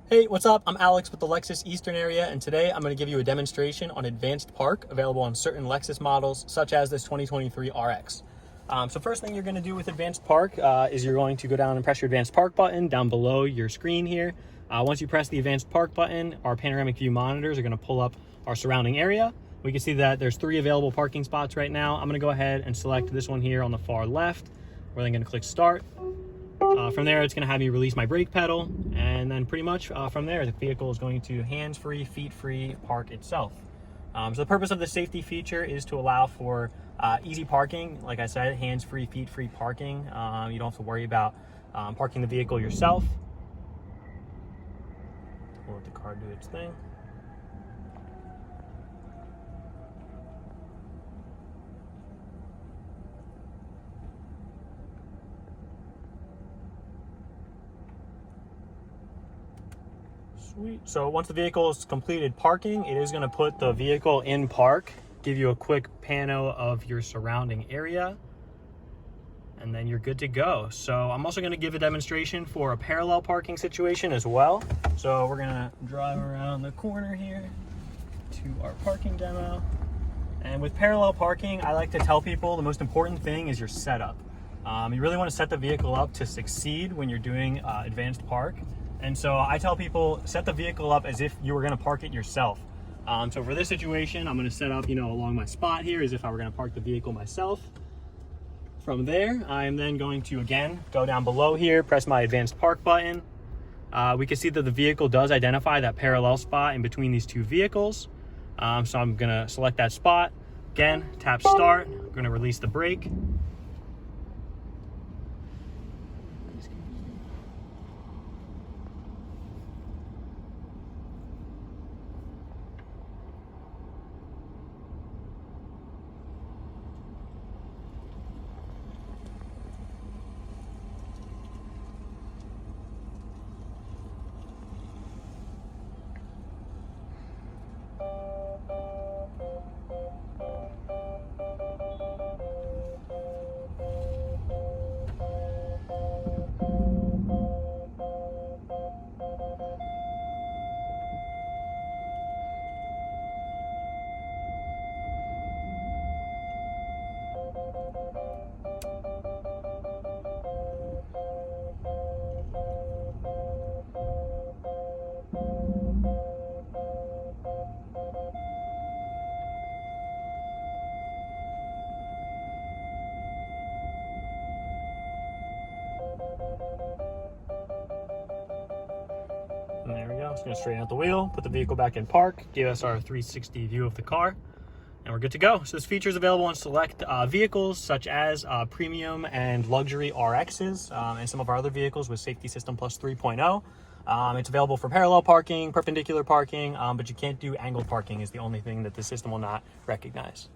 Hey, what's up? I'm Alex with the Lexus Eastern area, and today I'm going to give you a demonstration on Advanced Park available on certain Lexus models, such as this 2023 RX. So first thing you're going to do with Advanced Park is you're going to go down and press your Advanced Park button down below your screen here. Once you press the Advanced Park button, our panoramic view monitors are going to pull up our surrounding area. We can see that there's 3 available parking spots right now. I'm going to go ahead and select this one here on the far left. We're then going to click Start. From there, it's going to have me release my brake pedal, and then pretty much from there, the vehicle is going to hands-free, feet-free park itself. So the purpose of the safety feature is to allow for easy parking. Like I said, hands-free, feet-free parking. You don't have to worry about parking the vehicle yourself. We'll let the car do its thing. Sweet. So once the vehicle is completed parking, it is going to put the vehicle in park, give you a quick pano of your surrounding area, and then you're good to go. So I'm also going to give a demonstration for a parallel parking situation as well. So we're going to drive around the corner here to our parking demo. And with parallel parking, I like to tell people the most important thing is your setup. You really want to set the vehicle up to succeed when you're doing advanced park. And so I tell people, set the vehicle up as if you were going to park it yourself. So for this situation, I'm going to set up, along my spot here as if I were going to park the vehicle myself. From there, I am then going to, again, go down below here, press my advanced park button. We can see that the vehicle does identify that parallel spot in between these 2 vehicles. So I'm going to select that spot. Again, tap start. I'm going to release the brake. And there we go. It's going to straighten out the wheel, put the vehicle back in park, give us our 360 view of the car, and we're good to go. So this feature is available on select vehicles such as premium and luxury RXs and some of our other vehicles with Safety System Plus 3.0. It's available for parallel parking, perpendicular parking, but you can't do angled parking is the only thing that the system will not recognize.